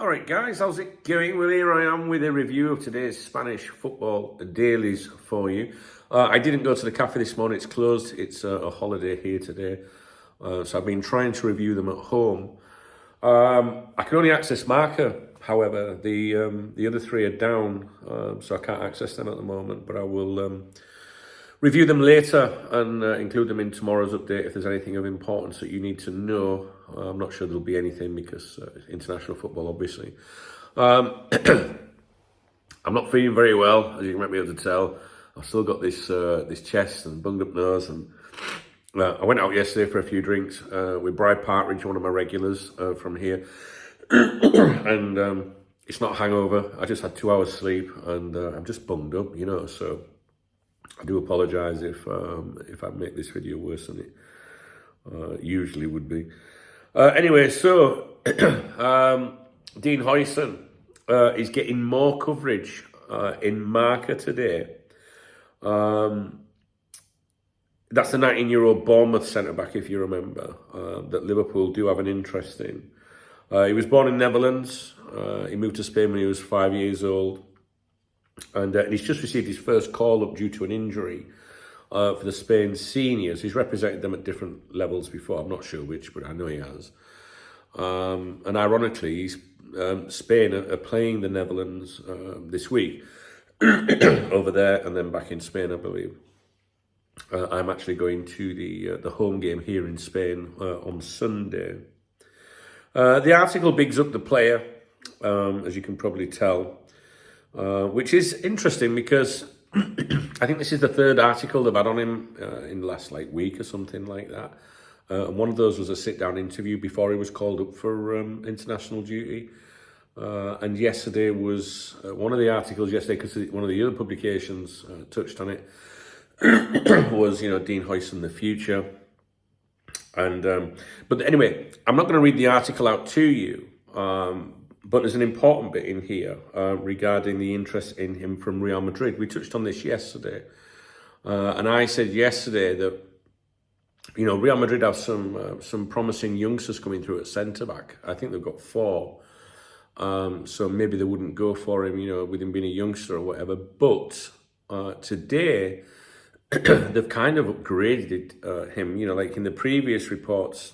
All right, guys, how's it going? Well, here I am with a review of today's Spanish football dailies for you. I didn't go to the cafe this morning. It's closed. It's a holiday here today. So I've been trying to review them at home. I can only access Marca, however. The other three are down, so I can't access them at the moment. But I will review them later and include them in tomorrow's update if there's anything of importance that you need to know. I'm not sure there'll be anything because international football, obviously. I'm not feeling very well, as you might be able to tell. I've still got this chest and bunged up nose, and I went out yesterday for a few drinks with Bride Partridge, one of my regulars from here, and it's not a hangover. I just had 2 hours sleep, and I'm just bunged up, you know. So I do apologise if I make this video worse than it usually would be. Anyway, so Dean Huijsen is getting more coverage in Marca today. That's the 19-year-old Bournemouth centre-back, if you remember, that Liverpool do have an interest in. He was born in Netherlands. He moved to Spain when he was 5 years old. And he's just received his first call-up due to an injury for the Spain seniors. He's represented them at different levels before. I'm not sure which, but I know he has. And ironically, Spain are playing the Netherlands this week over there and then back in Spain, I believe. I'm actually going to the home game here in Spain on Sunday. The article bigs up the player, as you can probably tell, which is interesting because I think this is the third article they've had on him in the last week or something like that. And one of those was a sit-down interview before he was called up for international duty. And yesterday was one of the articles because one of the other publications touched on it was, Dean Huijsen, the future. And but anyway, I'm not going to read the article out to you. But there's an important bit in here regarding the interest in him from Real Madrid. We touched on this yesterday. And I said yesterday that, Real Madrid have some promising youngsters coming through at centre-back. I think they've got 4. So maybe they wouldn't go for him, with him being a youngster or whatever. But today, they've kind of upgraded him. Like in the previous reports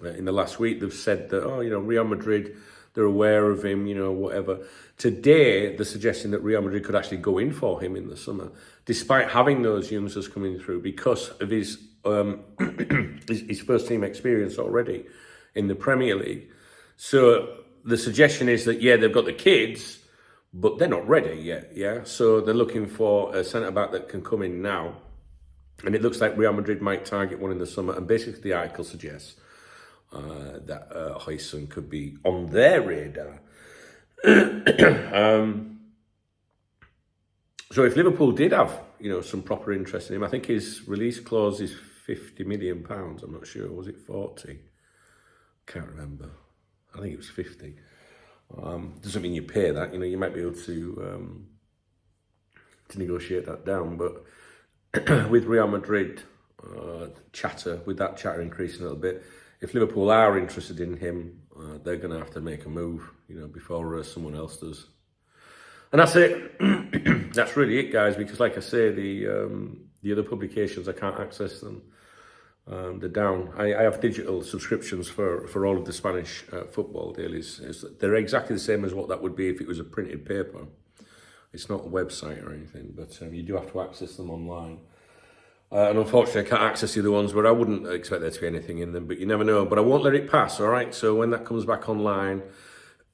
in the last week, they've said that, Real Madrid, they're aware of him, whatever. Today, they're suggesting that Real Madrid could actually go in for him in the summer, despite having those youngsters coming through because of his his first team experience already in the Premier League. So the suggestion is that, they've got the kids, but they're not ready yet, So they're looking for a centre-back that can come in now. And it looks like Real Madrid might target one in the summer. And basically the article suggests that Huijsen could be on their radar. So if Liverpool did have, some proper interest in him, I think his release clause is £50 million. I'm not sure. Was it 40? Can't remember. I think it was 50. Doesn't mean you pay that. You might be able to negotiate that down. But with Real Madrid with that chatter increasing a little bit, if Liverpool are interested in him, they're going to have to make a move, before someone else does. And that's it. That's really it, guys, because like I say, the other publications, I can't access them. They're down. I have digital subscriptions for all of the Spanish football dailies. They're exactly the same as what that would be if it was a printed paper. It's not a website or anything, but you do have to access them online. And unfortunately, I can't access the other ones, but I wouldn't expect there to be anything in them, but you never know. But I won't let it pass, all right? So when that comes back online,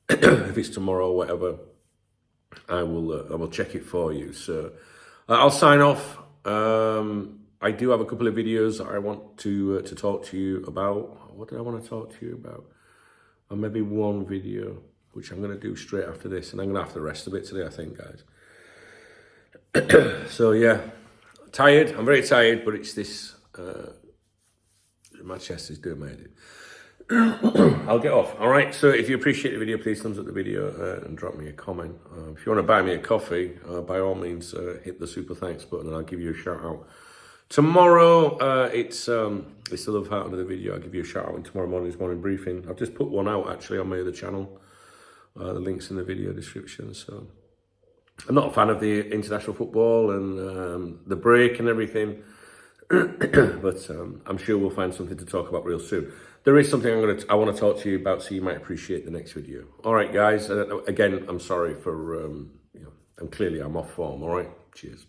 if it's tomorrow or whatever, I will check it for you. So I'll sign off. I do have a couple of videos I want to talk to you about. What did I want to talk to you about? Or maybe one video, which I'm going to do straight after this, and I'm going to have the rest of it today, I think, guys. So, tired. I'm very tired, but it's this. My chest is doing my head in. I'll get off. All right. So if you appreciate the video, please thumbs up the video and drop me a comment. If you want to buy me a coffee, by all means, hit the super thanks button and I'll give you a shout out. Tomorrow, it's the love heart under the video. I'll give you a shout out in tomorrow morning's morning briefing. I've just put one out actually on my other channel. The link's in the video description. So I'm not a fan of the international football and the break and everything, but I'm sure we'll find something to talk about real soon. There is something I want to talk to you about, so you might appreciate the next video. All right, guys. Again, I'm sorry for and clearly I'm off form. All right, cheers.